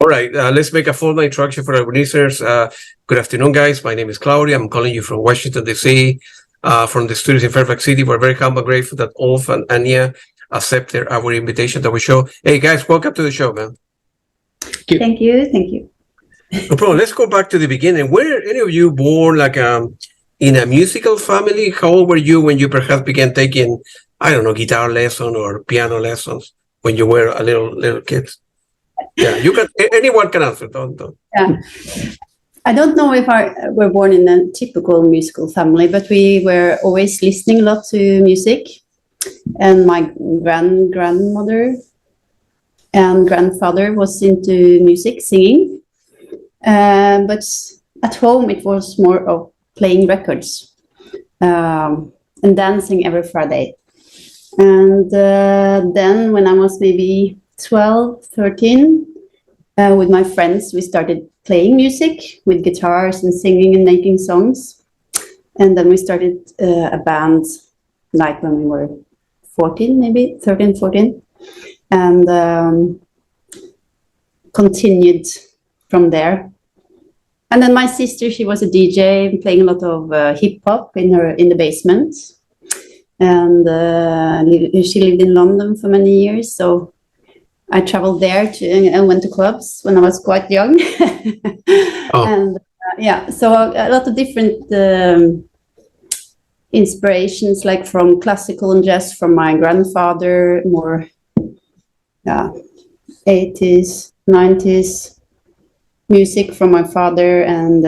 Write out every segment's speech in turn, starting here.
All right, let's make a formal introduction for our listeners. Good afternoon, guys. My name is Claudia. I'm calling you from Washington, D.C., from the studios in Fairfax City. We're very humble, grateful that Ulf and Anja accepted our invitation to our show. Hey, guys, welcome to the show, man. Thank you. No problem. Let's go back to the beginning. Were any of you born like in a musical family? How old were you when you perhaps began taking, I don't know, guitar lesson or piano lessons when you were a little kid? Yeah, you can. Anyone can answer. Don't. Yeah, I don't know if I were born in a typical musical family, but we were always listening a lot to music, and my grandmother and grandfather was into music, singing, but at home it was more of playing records and dancing every Friday. And then when I was maybe 12, 13, with my friends, we started playing music with guitars and singing and making songs. And then we started a band like when we were 14, maybe 13, 14. And continued from there. And then my sister, she was a DJ playing a lot of hip hop in the basement. And she lived in London for many years, so I traveled there and went to clubs when I was quite young. And so a lot of different inspirations, like from classical and jazz from my grandfather, more 80s, 90s music from my father, and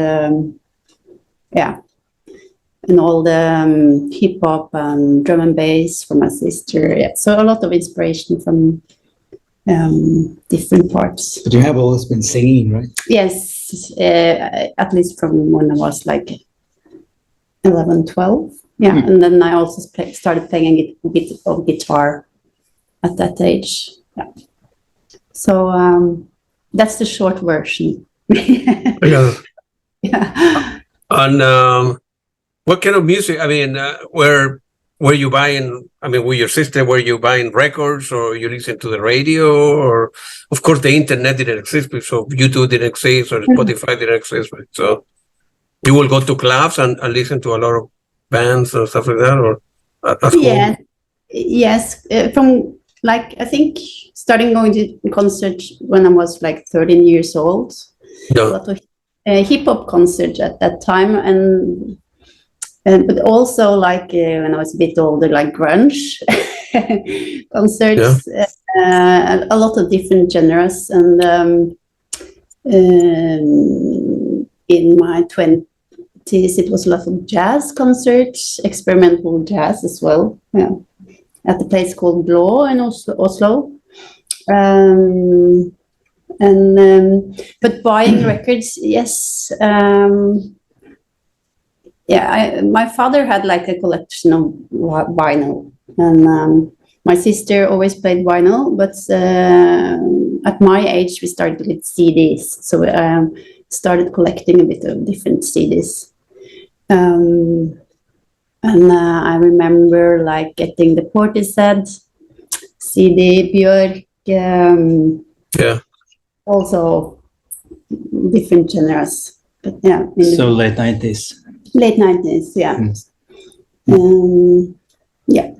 and all the hip hop and drum and bass from my sister. Yeah, so a lot of inspiration from different parts. But you have always been singing, right? Yes, at least from when I was like 11, 12. Yeah, and then I also started playing a bit of guitar at that age. Yeah. So that's the short version. Yeah. And what kind of music? I mean, were you buying? I mean, with your sister, were you buying records, or you listen to the radio, or of course the internet didn't exist, so YouTube didn't exist, or Spotify didn't exist, right? So you will go to clubs and listen to a lot of bands or stuff like that, or at school? Yes. From like I think starting going to concerts when I was like 13 years old. Yeah. A lot of hip hop concerts at that time, and but also like when I was a bit older, like grunge concerts. Yeah. A lot of different genres, and in my 20s it was a lot of jazz concerts, experimental jazz as well. Yeah, at the place called Blå in Oslo. But buying records, yes. My father had like a collection of vinyl, and my sister always played vinyl, but at my age we started with CDs, so started collecting a bit of different CDs. And I remember like getting the Portishead CD, Björk, also different genres. But yeah. So late 90s. Late 90s, yeah. Yeah.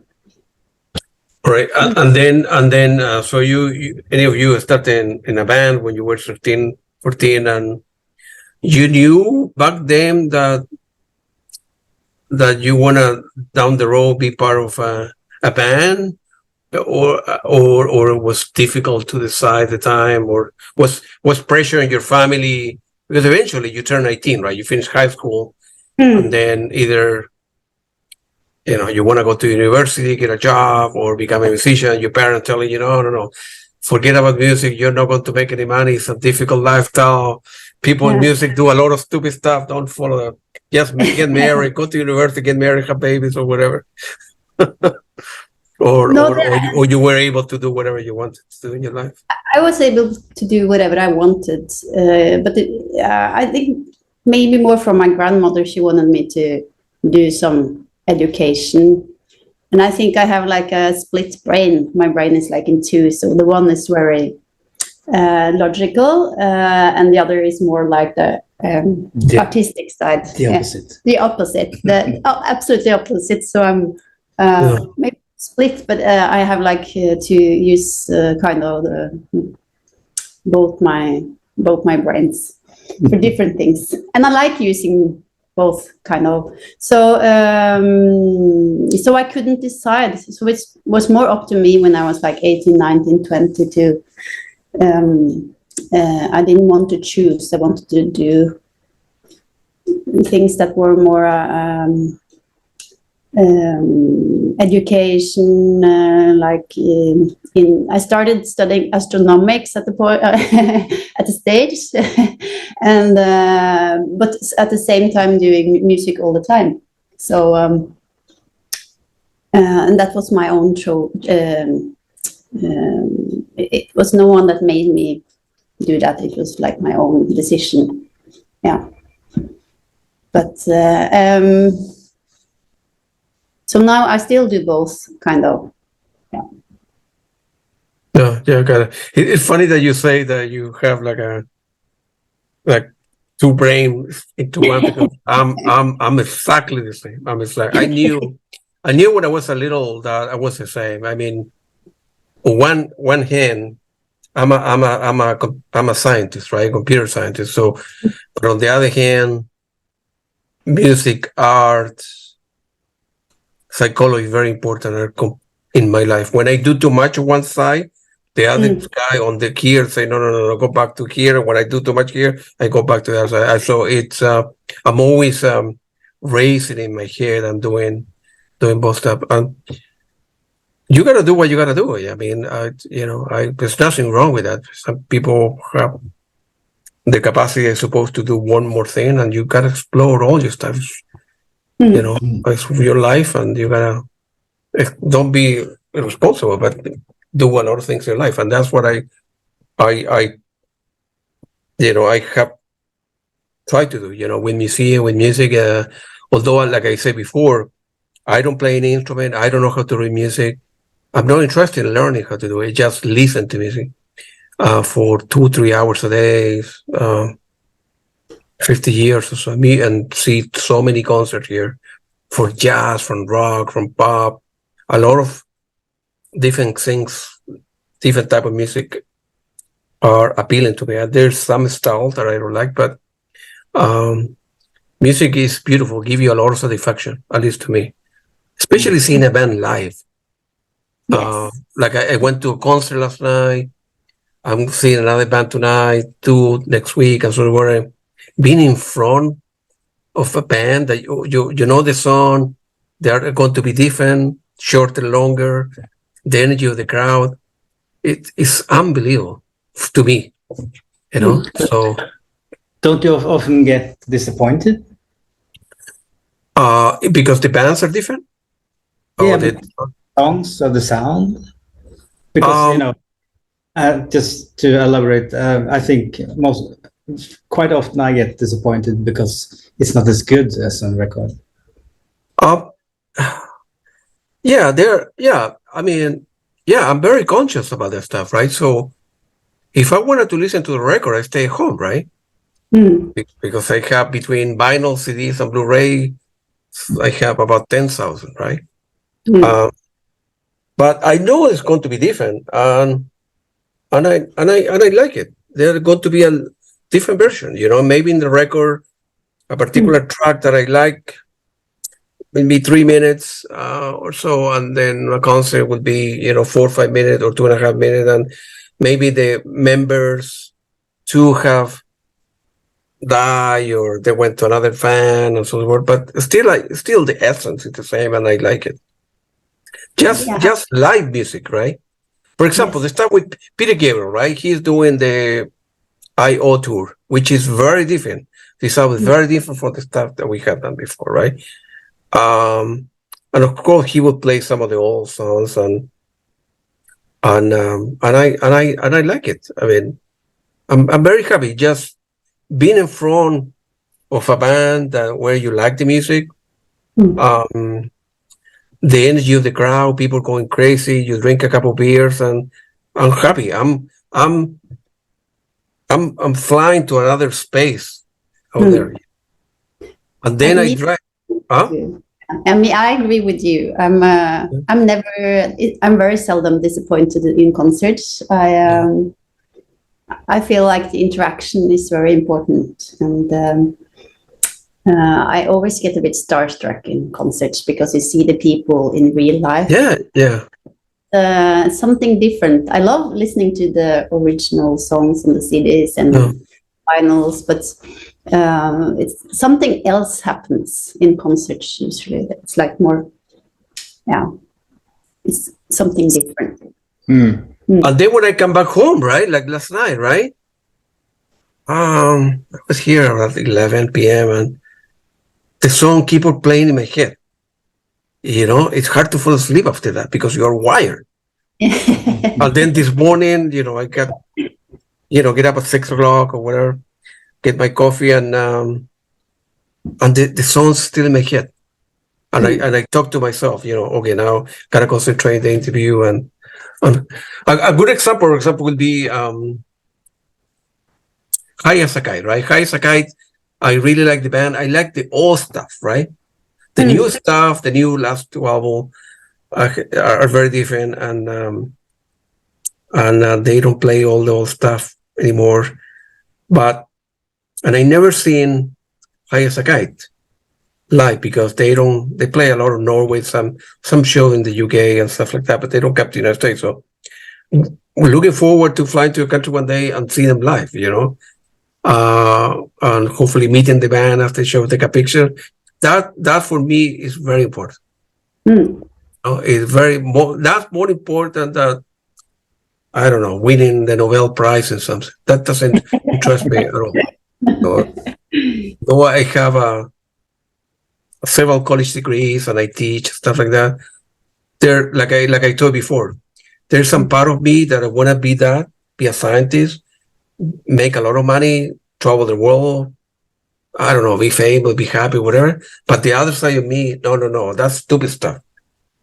All right, and then, so you any of you started in a band when you were 13, 14, and you knew back then that you wanna down the road be part of a band, or it was difficult to decide at the time, or was pressure in your family, because eventually you turn 18, right? You finish high school, and then either you want to go to university, get a job, or become a musician. Your parents telling you, no, forget about music. You're not going to make any money. It's a difficult lifestyle. People in music do a lot of stupid stuff. Don't follow that. Just get married, go to university, get married, have babies, or whatever. or you were able to do whatever you wanted to do in your life. I was able to do whatever I wanted, but I think maybe more from my grandmother. She wanted me to do some education, and I think I have like a split brain. My brain is like in two, so the one is very logical, and the other is more like the artistic side. The opposite. The opposite. The absolutely opposite. So I'm maybe split, but I have like to use kind of both my brains for different things, and I like using both kind of. So I couldn't decide. So it was more up to me when I was like 18, 19, 20 to. I didn't want to choose. I wanted to do things that were more education. Like I started studying astronomics at the point at the stage, and but at the same time doing music all the time. So and that was my own show. It was no one that made me do that. It was like my own decision. Yeah. But so now I still do both, kind of. Yeah. Yeah, got it. It's funny that you say that you have like two brains into one, because I'm exactly the same. I'm just like, I knew when I was a little that I was the same. I mean, on one hand, I'm a scientist, right? Computer scientist. So, but on the other hand, music, art, psychology is very important in my life. When I do too much on one side, the other guy on the here say, no, go back to here. When I do too much here, I go back to the other side. So it's I'm always racing in my head. I'm doing both stuff. You got to do what you got to do. I mean, there's nothing wrong with that. Some people have the capacity, I suppose, to do one more thing, and you got to explore all your stuff. It's your life, and you got to don't be irresponsible, but do a lot of things in your life. And that's what I have tried to do, with music. Although, like I said before, I don't play any instrument. I don't know how to read music. I'm not interested in learning how to do it. Just listen to music for 2-3 hours a day, 50 years or so. And see so many concerts here for jazz, from rock, from pop, a lot of different things, different type of music are appealing to me. There's some style that I don't like, but music is beautiful, give you a lot of satisfaction, at least to me, especially seeing a band live. Yes. Like I went to a concert last night. I'm seeing another band tonight, 2 next week, and so on. Being in front of a band that you know the song, they're going to be different, shorter, longer. The energy of the crowd, it is unbelievable to me. So don't you often get disappointed? Because the bands are different. Songs or the sound, because just to elaborate, I think quite often I get disappointed because it's not as good as on record. I'm very conscious about that stuff, right? So if I wanted to listen to the record, I stay home, right? Because I have, between vinyl, CDs, and Blu-ray, I have about 10,000, right? But I know it's going to be different, and I like it. There's going to be a different version, maybe in the record, a particular track that I like, maybe 3 minutes or so, and then a concert would be 4 or 5 minutes or 2.5 minutes, and maybe the members too have died or they went to another fan and so forth. But still the essence is the same, and I like it. Just live music, right? For example, they start with Peter Gabriel, right? He's doing the I.O. tour, which is very different. This sounds very different from the stuff that we have done before, right? And of course, he would play some of the old songs, and I like it. I mean, I'm very happy just being in front of a band where you like the music. The energy of the crowd, people going crazy. You drink a couple beers, and I'm happy. I'm I'm flying to another space out there, and then I drive. Huh? I mean, I agree with you. I'm very seldom disappointed in concerts. I feel like the interaction is very important, and I always get a bit starstruck in concerts because you see the people in real life. Yeah. Something different. I love listening to the original songs on the CDs and vinyls, but it's something else happens in concerts usually. It's like more, it's something different. And then when I come back home, right, like last night, right, I was here around 11 p.m. and the song keep on playing in my head. It's hard to fall asleep after that because you're wired. And then this morning, I got, get up at 6 o'clock or whatever, get my coffee, and the song's still in my head. And I talk to myself, okay, now gotta concentrate the interview. And a good example, for example, would be High as a Kite, right? High as a Kite, I really like the band. I like the old stuff, right? The new stuff, the new last two albums are very different, and they don't play all the old stuff anymore. And I never seen High as a Kite live because they play a lot of Norway, some show in the UK and stuff like that, but they don't come to the United States. So we're looking forward to flying to a country one day and see them live, and hopefully meeting the band after the show, take a picture. That for me is very important. It's that's more important than I don't know, winning the Nobel Prize or something. That doesn't interest me at all. So, though I have several college degrees and I teach stuff like that, there, like I told before, there's some part of me that I want to be a scientist, make a lot of money, travel the world, I don't know, be famous, be happy, whatever. But the other side of me, no, that's stupid stuff.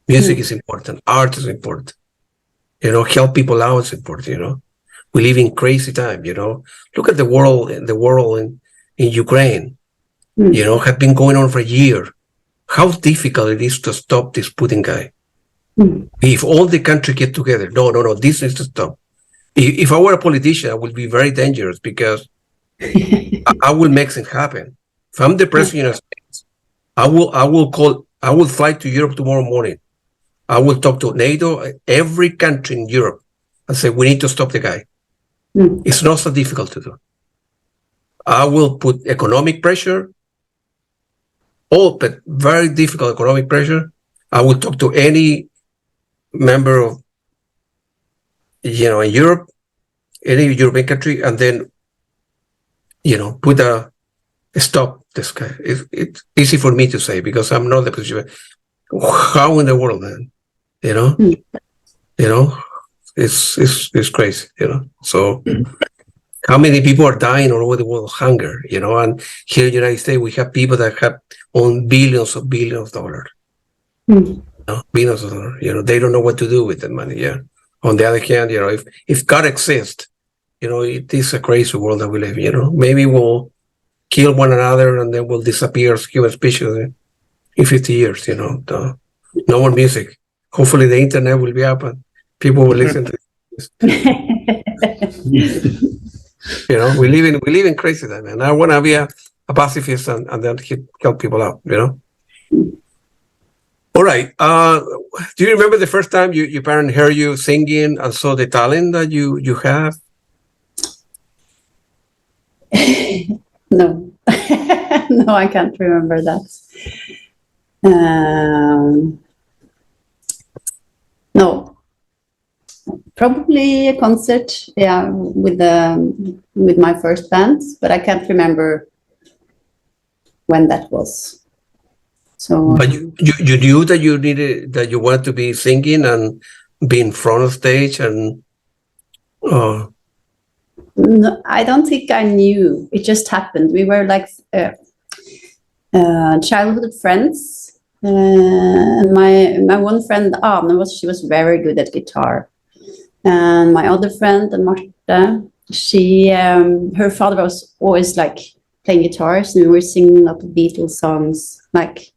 Music is important. Art is important. Help people out is important. We live in crazy time. Look at the world in Ukraine. Have been going on for a year. How difficult it is to stop this Putin guy. If all the country get together, no, this needs to stop. If I were a politician, I would be very dangerous because I will make things happen. If I'm the president of the United States, I will fly to Europe tomorrow morning. I will talk to NATO, every country in Europe, and say, we need to stop the guy. It's not so difficult to do. I will put economic pressure, but very difficult economic pressure. I will talk to any member of, in Europe, any European country, and then, put a stop this guy. It's easy for me to say because I'm not the position. How in the world, man? It's crazy, So how many people are dying all over the world of hunger, and here in the United States, we have people that have owned billions of dollars. Billions of dollars, they don't know what to do with the money, On the other hand, if God exists, it is a crazy world that we live in, maybe we'll kill one another and then we'll disappear as human species in 50 years, no more music. Hopefully the internet will be up and people will listen to this. We live in crazy time, and I want to be a pacifist and then help people out, All right. Do you remember the first time your parents heard you singing and saw the talent that you have? No. No, I can't remember that. No, probably a concert, with my first band, but I can't remember when that was. So, but you knew that you wanted to be singing and be in front of stage, and no, I don't think I knew. It just happened. We were like childhood friends. And my one friend, Anja, she was very good at guitar. And my other friend, Marte, she her father was always like playing guitars, and we were singing a lot of Beatles songs, like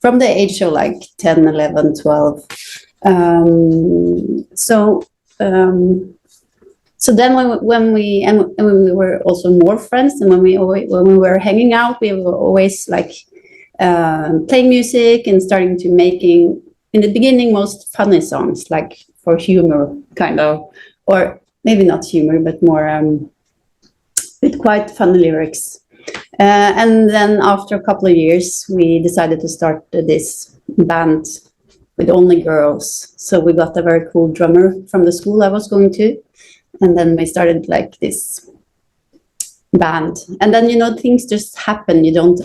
from the age of like 10, 11, 12. So then when we were also more friends, and when we were hanging out, we were always like playing music and starting to making, in the beginning, most funny songs, like for humor, kind of, or maybe not humor, but more with quite fun lyrics. And then after a couple of years, we decided to start this band with only girls. So we got a very cool drummer from the school I was going to. And then we started like this band. And then, you know, things just happen. You don't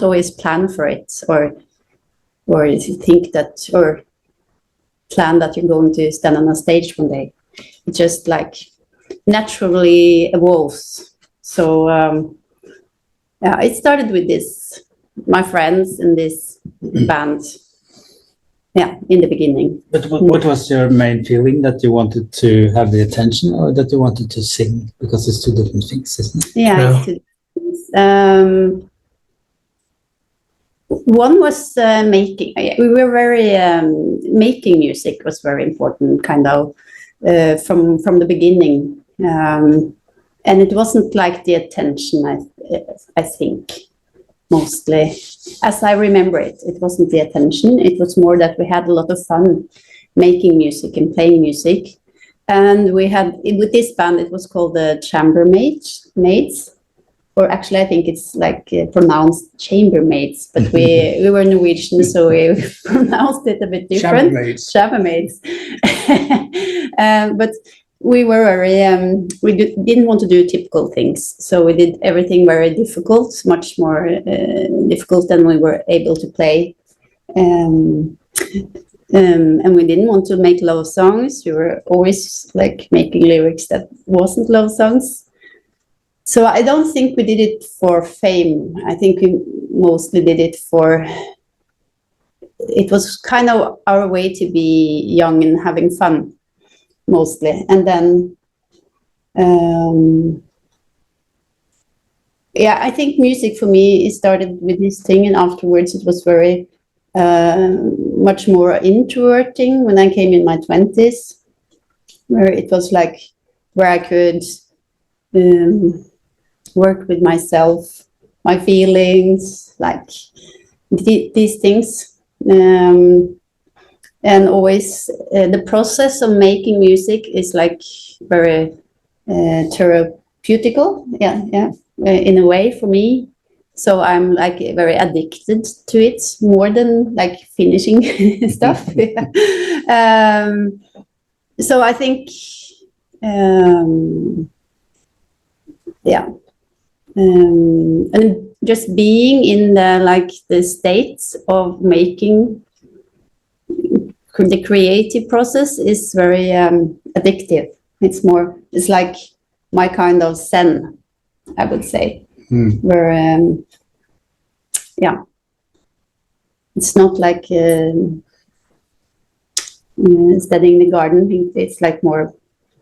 always plan for it, or think that, or plan that you're going to stand on a stage one day. It just like naturally evolves. So yeah, it started with this, my friends in this band. Yeah, in the beginning. But what was your main feeling? That you wanted to have the attention, or that you wanted to sing? Because it's two different things, isn't it? Yeah, Yeah. it's two different things. One was making. We were very making music was very important, kind of from the beginning, and it wasn't like the attention. I think mostly, as I remember it, it wasn't the attention. It was more that we had a lot of fun making music and playing music, and we had with this band. It was called the Chambermaids. Or actually, I think it's like pronounced chambermaids, but we were Norwegian, so we pronounced it a bit different. Chambermaids. But we were very, didn't want to do typical things, so we did everything very difficult, much more difficult than we were able to play. And we didn't want to make love songs. We were always like making lyrics that wasn't love songs. So I don't think we did it for fame. I think we mostly did it for, it was kind of our way to be young and having fun, mostly. And then, yeah, I think music for me, it started with this thing, and afterwards it was very much more introverting when I came in my 20s, where it was like, where I could work with myself, my feelings, like these things. And always the process of making music is like very therapeutical, in a way for me. So I'm like very addicted to it, more than like finishing stuff. So I think, and just being in the states of making the creative process is very addictive. It's like my kind of zen, I would say. Where it's not like studying the garden. It's like more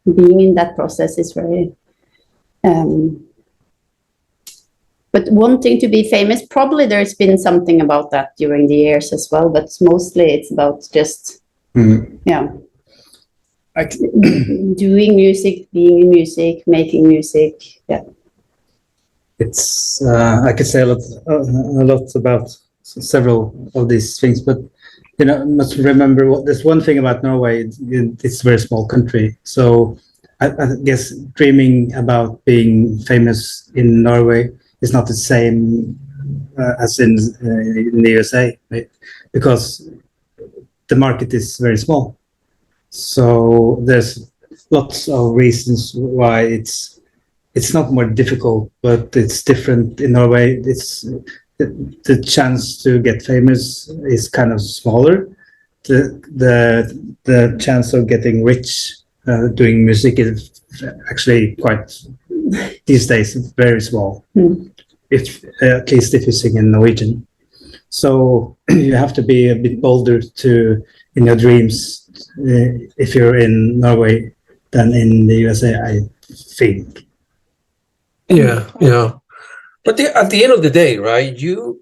being in that process is very but wanting to be famous, probably there's been something about that during the years as well, but mostly it's about just doing music, being in music, making music. Yeah. It's I could say a lot about several of these things, but you know, must remember there's one thing about Norway. It's a very small country, so I guess dreaming about being famous in Norway is not the same as in the USA, right? Because the market is very small. So there's lots of reasons why it's not more difficult, but it's different in Norway. It's the chance to get famous is kind of smaller. The chance of getting rich doing music is actually quite these days very small. If at least if you sing in Norwegian. So you have to be a bit bolder in your dreams if you're in Norway than in the USA, I think. Yeah, yeah. But at the end of the day, right? You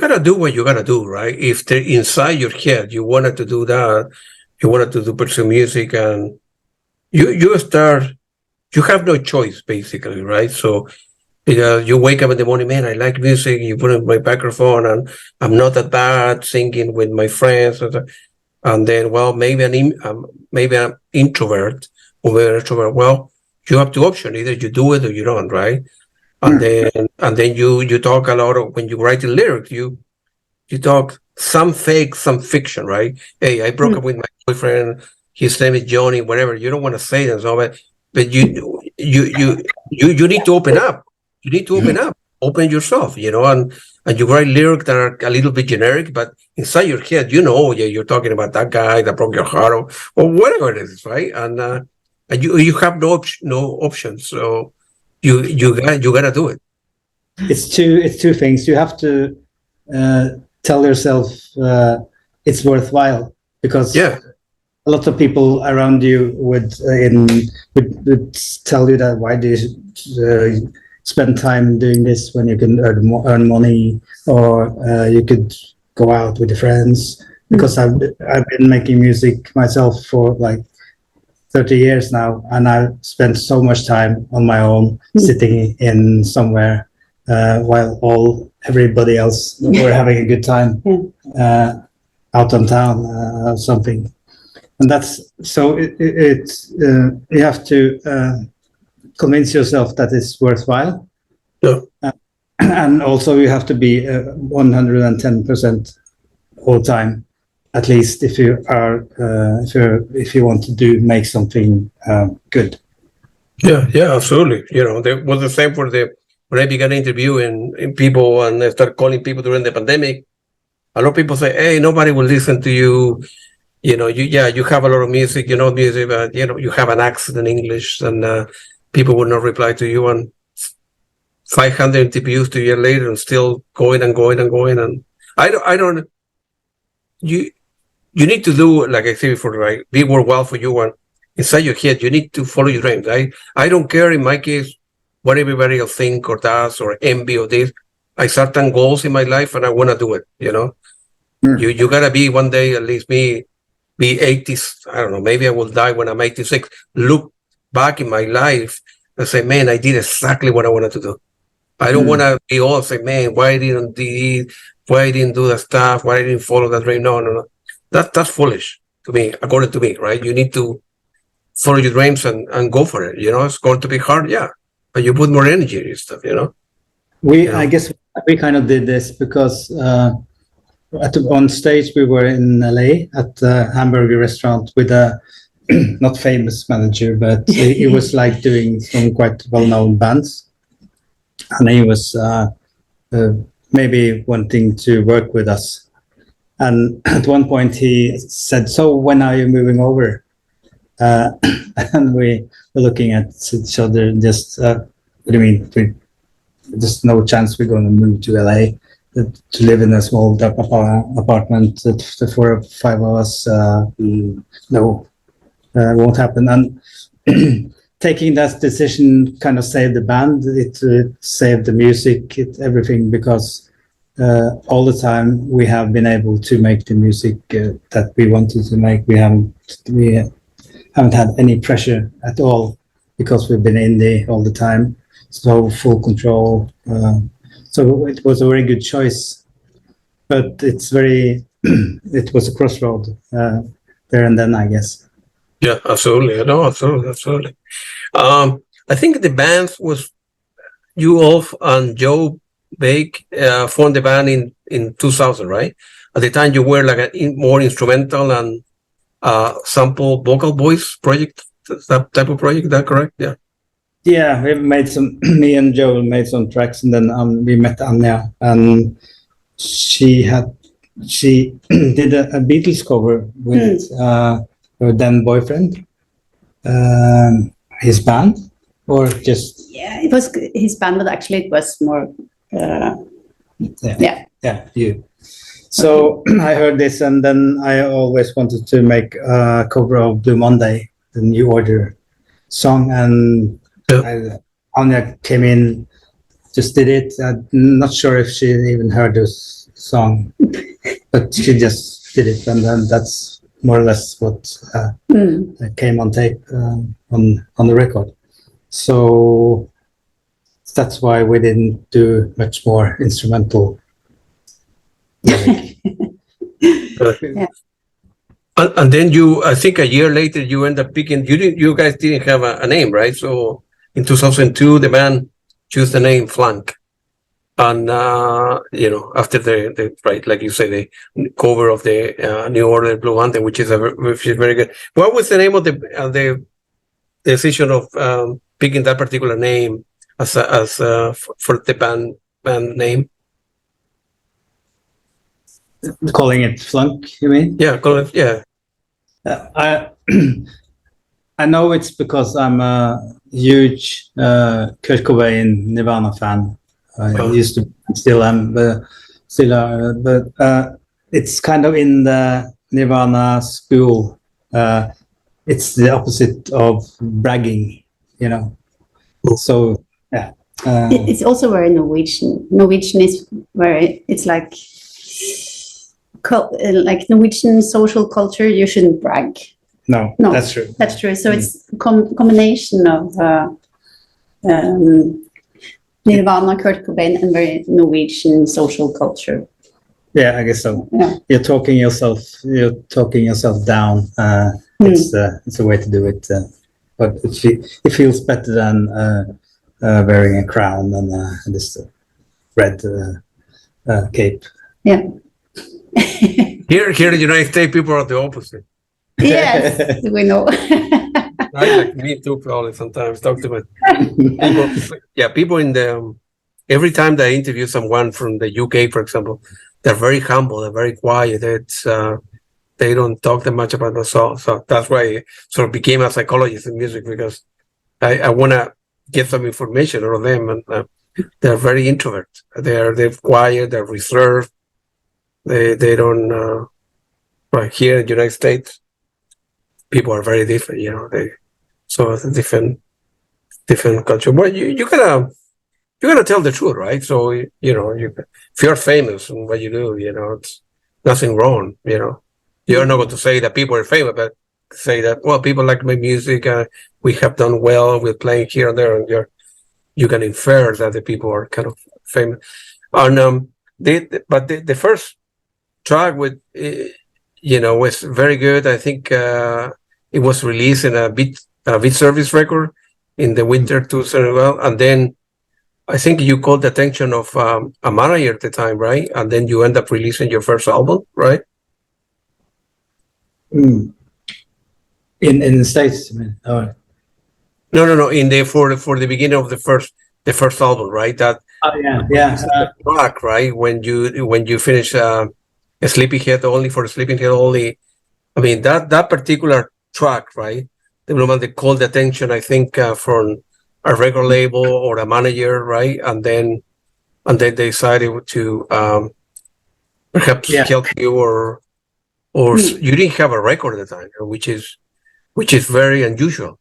gotta do what you gotta do, right? If inside your head you wanted to do that, you wanted to do pursue music, and you start, you have no choice basically, right? So you wake up in the morning, man, I like music. You put in my microphone, and I'm not that bad singing with my friends, and then, well, maybe I'm introvert or very extrovert. Well, you have two options: either you do it or you don't, right? And then you talk a lot of, when you write the lyrics, you talk some fake, some fiction, right? Hey, I broke up with my boyfriend. His name is Johnny. Whatever. You don't want to say that, so but you need to open up. You need to open up, open yourself, and you write lyrics that are a little bit generic, but inside your head, yeah, you're talking about that guy that broke your heart, or whatever it is, right? And you have no options, so you gotta do it. It's two things. You have to tell yourself it's worthwhile, because a lot of people around you would tell you that, why do you spend time doing this when you can earn money, or you could go out with your friends? Because I've been making music myself for like 30 years now, and I've spent so much time on my own, sitting in somewhere while everybody else were having a good time out on town or something. And that's so it's you have to convince yourself that it's worthwhile. And also you have to be 110% all the time, at least if you are if you want to make something good. Yeah, absolutely. There was the same for when I began interviewing people and I started calling people during the pandemic. A lot of people say, "Hey, nobody will listen to you. You have a lot of music, music, but you have an accent in English, and people will not reply to you." And 500 interviews 2 years later, and still going and going and going. And I don't. You need to do, like I said before, right? Be worthwhile for you, and inside your head, you need to follow your dreams. I don't care, in my case, what everybody else think or does or envy or this. I certain goals in my life, and I want to do it. You gotta be one day, at least be 80. I don't know. Maybe I will die when I'm 86. Look back in my life and say, man, I did exactly what I wanted to do. I don't want to be all say, man, why I didn't do that stuff? Why I didn't follow that dream? No. That's foolish to me, according to me, right? You need to follow your dreams and go for it. It's going to be hard, yeah, but you put more energy in stuff. I guess we kind of did this because on stage we were in LA at a hamburger restaurant with a not famous manager, but he was like doing some quite well-known bands, and he was maybe wanting to work with us. And at one point he said, "So when are you moving over?" And we were looking at each other, just what do you mean? There's no chance we're going to move to LA to live in a small apartment for 5 of us. No, won't happen. And taking that decision kind of saved the band. It saved the music, everything, because all the time we have been able to make the music that we wanted to make. We haven't had any pressure at all, because we've been indie all the time, so full control. So it was a very good choice, but it was a crossroad there and then, I guess. Yeah, absolutely. No, absolutely. I think the band was you, Ulf and Jo Bake formed the band in 2000, right? At the time, you were like a more instrumental and sample vocal voice project, that type of project. Is that correct? Yeah. Yeah, we made me and Jo made some tracks, and then we met Anja, and she did a Beatles cover with her then boyfriend, his band, or just... Yeah, it was his band, but actually it was more... you. So I heard this, and then I always wanted to make a cover of Blue Monday, New Order song, and Anja came in, just did it. I'm not sure if she even heard this song, but she just did it, and then that's more or less what came on tape on the record. So that's why we didn't do much more instrumental music. Yeah. And then I think a year later, you end up picking. You guys didn't have a name, right? So in 2002, the band chose the name Flunk, and after the right, like you say, the cover of the New Order Blue Anthem, which is very good. What was the name of the decision of picking that particular name as for the band name? Calling it Flunk, you mean? Yeah, yeah. I know it's because I'm a huge Kurt Cobain Nirvana fan. I used to, still am, but it's kind of in the Nirvana school. It's the opposite of bragging, So yeah. It's also very Norwegian. Norwegian is very. It's like Norwegian social culture. You shouldn't brag. No, that's true. That's true. So it's a combination of Nirvana, Kurt Cobain, and very Norwegian social culture. Yeah, I guess so. Yeah. You're talking yourself down. It's a way to do it, but it feels better than wearing a crown and this red cape. Yeah. Here in the United States, people are the opposite. Yes, we know. Right, like me too, probably sometimes talk to my people. Yeah, people in the every time that I interview someone from the UK, for example, they're very humble, they're very quiet. It's they don't talk that much about themselves. So that's why I sort of became a psychologist in music, because I want to get some information out of them, and they're very introvert. They're quiet, they're reserved. They don't right here in the United States. People are very different, so it's a different culture. But you gotta tell the truth, right? So if you're famous in what you do, it's nothing wrong. You're not going to say that people are famous, but say that people like my music. We have done well with playing here and there, and you can infer that the people are kind of famous. And the first track with was very good. I think it was released in a Beatservice record in the winter 2012, and then I think you called the attention of a manager at the time, right? And then you end up releasing your first album, right? In the States, I mean. Oh. No. For the beginning of the first album, right? That track, right? When you finish Sleepyhead Only for Sleepyhead Only. I mean that particular track, right? The one that called the attention, I think, from a record label or a manager, right? And then they decided to perhaps help you, or you didn't have a record at the time, which is very unusual.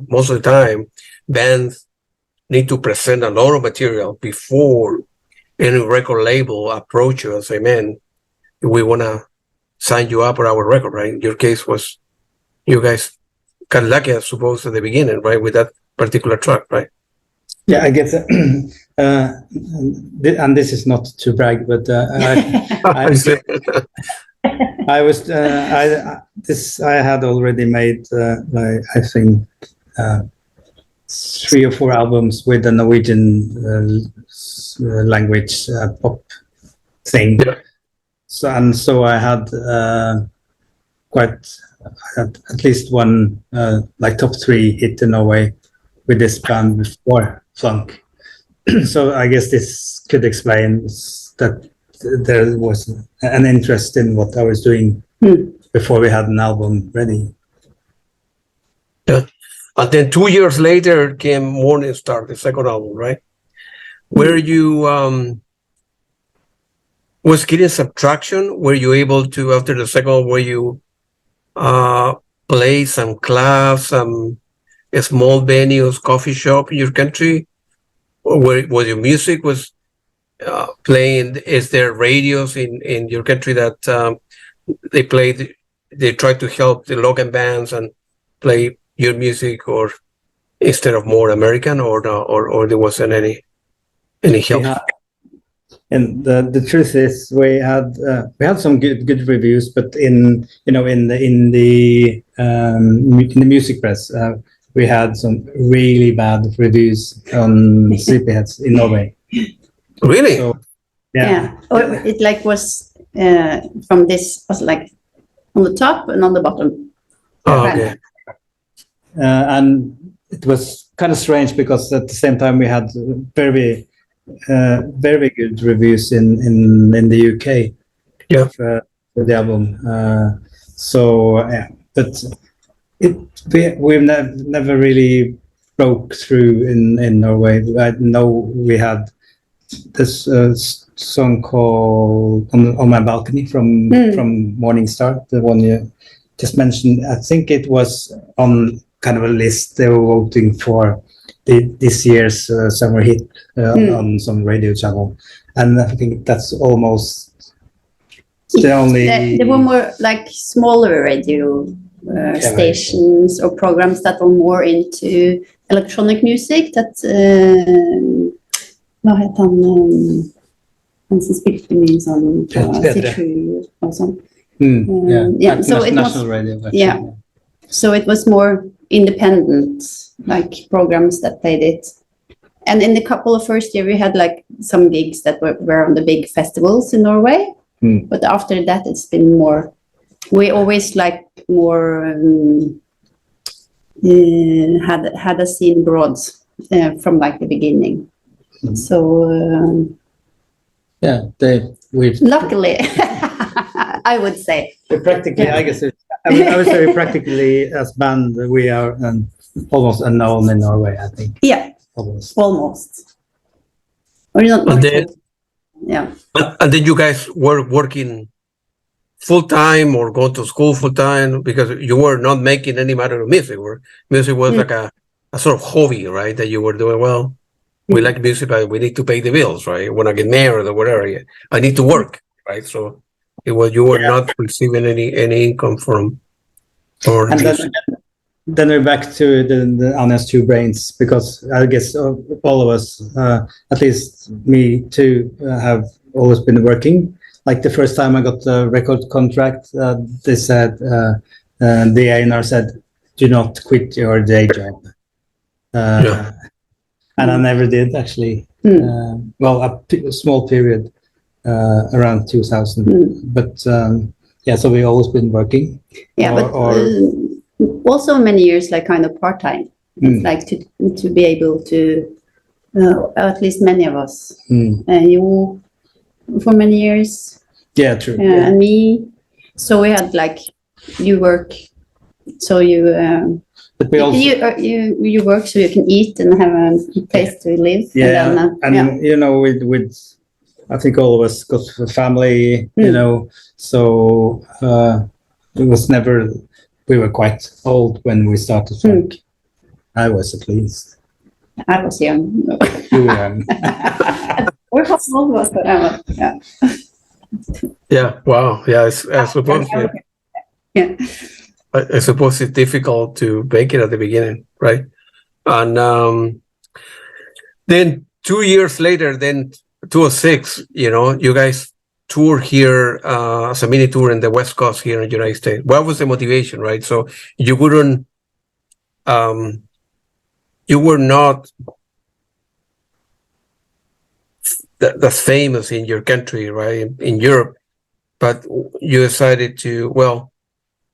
Most of the time bands need to present a lot of material before any record label approach you and say, man, we want to sign you up for our record, right? In your case was, you guys got lucky, I suppose, at the beginning, right, with that particular track, right? Yeah, I guess. And this is not to brag, but I had already made I think 3 or 4 albums with the Norwegian language pop thing. Yeah. So I had at least one top 3 hit in Norway with this band before Flunk. So I guess this could explain that there was an interest in what I was doing before we had an album ready. Yeah. And then 2 years later came Morning Star, the second album, right? Where you was getting some traction. Were you able to, after the second, were you play some clubs, some small venues, coffee shop in your country, where your music was playing? Is there radios in your country that they try to help the local bands and play your music, or instead of more American, or there wasn't any help? And the truth is, we had some good reviews, but in the music press, we had some really bad reviews on Sleepyheads in Norway. Really? So, Yeah. Or it like was from this was like on the top and on the bottom. Oh, okay. And it was kind of strange because at the same time we had very good reviews in the UK. Yeah. For the album. But we've never really broke through in Norway. I know we had this song called "On My Balcony" from Morning Star, the one you just mentioned. I think it was on kind of a list they were voting for this year's summer hit on some radio channel, and I think that's almost the only. There were more like smaller radio stations or programs that are more into electronic music. That hva het han som spilte mye sånn Citrus og sånn. So it was, radio, so it was more independent, like programs that played it. And in the couple of first year, we had like some gigs that were on the big festivals in Norway. But after that, it's been more. We always like more had a scene broad from like the beginning. So luckily, I would say. Practically, I guess. I would say practically as band we are almost unknown in Norway. I think. Yeah. Almost. Or not. And then, yeah. And then you guys were working full time or go to school full time, because you were not making any matter of music. Music was like a sort of hobby, right? That you were doing. Well, we like music, but we need to pay the bills, right? When I get married or whatever, I need to work, right? So it was, you were not receiving any income from. Or then we're back to the Anja's two brains, because I guess all of us, at least me too, have always been working. Like the first time I got the record contract, they said, the A&R said, "Do not quit your day job." And I never did, actually. Well, a small period around 2000, but so we've always been working. Also many years like kind of part-time. It's like to be able to, at least many of us. You for many years. Yeah, true. And me. So we had like you work, so you. But we also you work so you can eat and have a place to live. Yeah, and you know, with I think all of us got a family, you know, so it was never. We were quite old when we started Flunk. I was, at least. I was young. You were young. Or how old was that? Yeah. Wow. Yeah. I suppose. Yeah. I suppose it's difficult to make it at the beginning, right? And then 2 years later, then 2006, you guys tour here as a mini tour in the West Coast here in the United States. What was the motivation, right? So you wouldn't, you were not that's famous in your country, right? In Europe, but you decided to,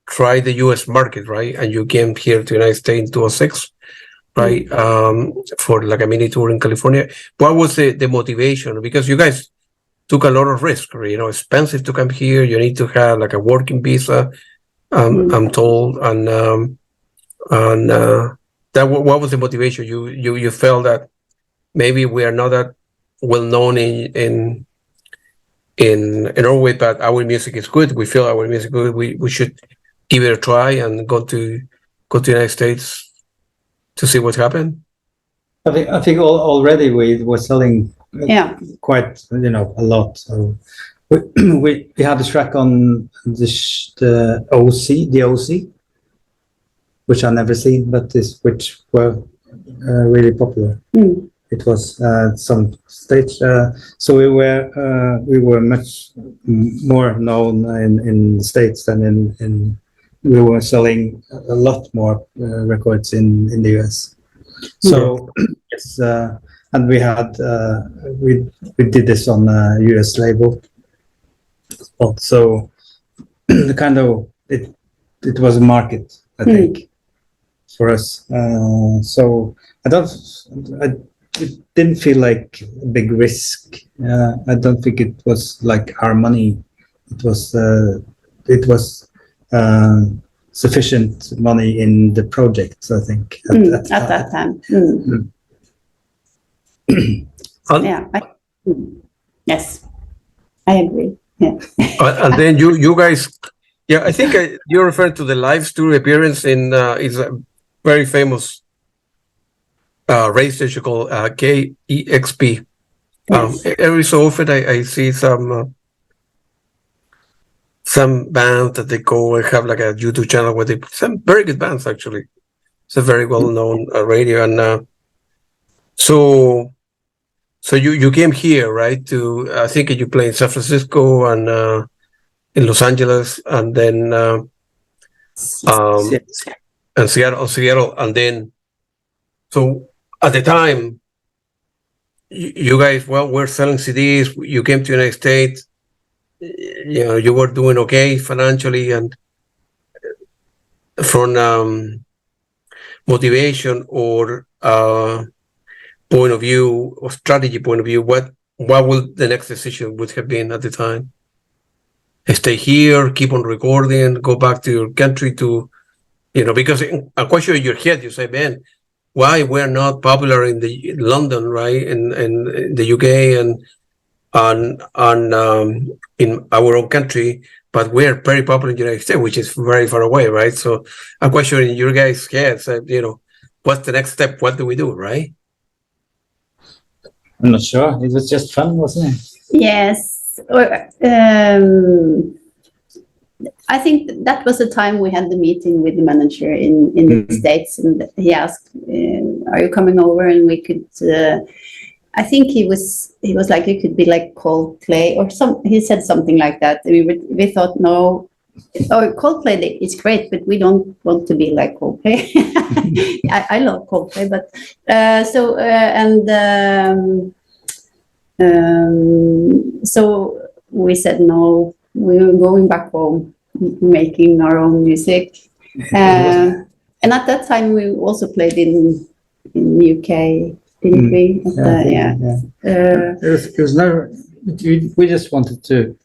try the US market, right? And you came here to the United States in 2006, right? For like a mini tour in California. What was the motivation? Because you guys took a lot of risk, expensive to come here. You need to have like a working visa, I'm told. And that what was the motivation? You felt that maybe we are not that well known in Norway, but our music is good. We feel our music good. We should give it a try and go to the United States to see what happened? I think already we were selling quite a lot. So we had a track on the OC, which I never seen, but which were really popular. It was some stage, so we were much more known in the States than in we were selling a lot more records in the US. So yes, and we had we did this on a US label. So the kind of it was a market, I think, for us. So it didn't feel like a big risk. I don't think it was like our money. It was sufficient money in the project, I think, at that time. Yes, I agree. Yeah. And then you guys, I think you're referring to the live studio appearance in is a very famous radio station called KEXP. Yes. Every so often I see some band that they go and have like a YouTube channel where they put some very good bands. Actually, it's a very well known radio, and so you came here, right? To I think you played in San Francisco and in Los Angeles, and then and Seattle, and then so at the time you guys were selling CDs. You came to the United States. You were doing okay financially, and from motivation or point of view or strategy point of view, what would the next decision would have been at the time? Stay here, keep on recording, go back to your country to, because a question in your head, you say, man, why we're not popular in London, right, in the UK and in our own country, but we're very popular in the United States, which is very far away, right? So a question in your guys' head said, what's the next step? What do we do, right? I'm not sure. It was just fun, wasn't it? Yes. I think that was the time we had the meeting with the manager in the States, and he asked, "Are you coming over?" And we could. I think he was like, it could be like Coldplay or some. He said something like that. We thought, no, Coldplay is great, but we don't want to be like Coldplay. I love Coldplay, but so we said no. We were going back home, making our own music, and at that time we also played in UK. Didn't we? It was never. We just wanted to.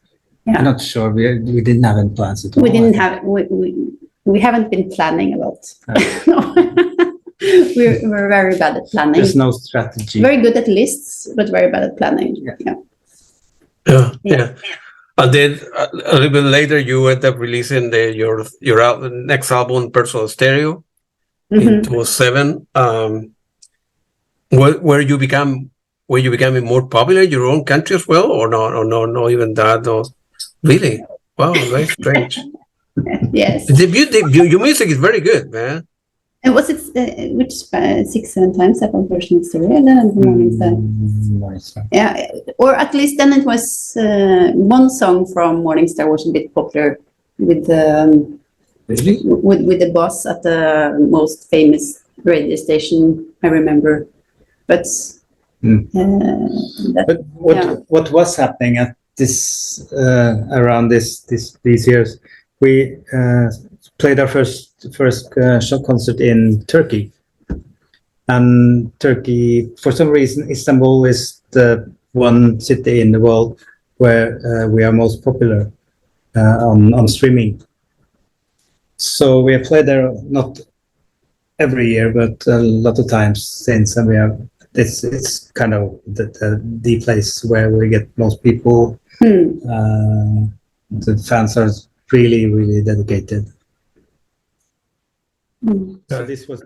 Yeah. I'm not sure. We didn't have any plans at all. We didn't have. We haven't been planning a lot. We're very bad at planning. There's no strategy. Very good at lists, but very bad at planning. Yeah. And then a little bit later, you end up releasing your next album, Personal Stereo, in 2007. Where you becoming more popular in your own country as well, or no, even that? No, really? Wow, very strange. Yes. Your music is very good, man. And was it which 6-7 times that on Personal Stereo and then Morning Star? Yeah, or at least then it was one song from Morning Star was a bit popular with with the boss at the most famous radio station, I remember. But what was happening at this around these years? We played our first show concert in Turkey, and Turkey, for some reason, Istanbul is the one city in the world where we are most popular on streaming. So we have played there not every year, but a lot of times since, and we have. It's kind of the place where we get most people. The fans are really, really dedicated. So this was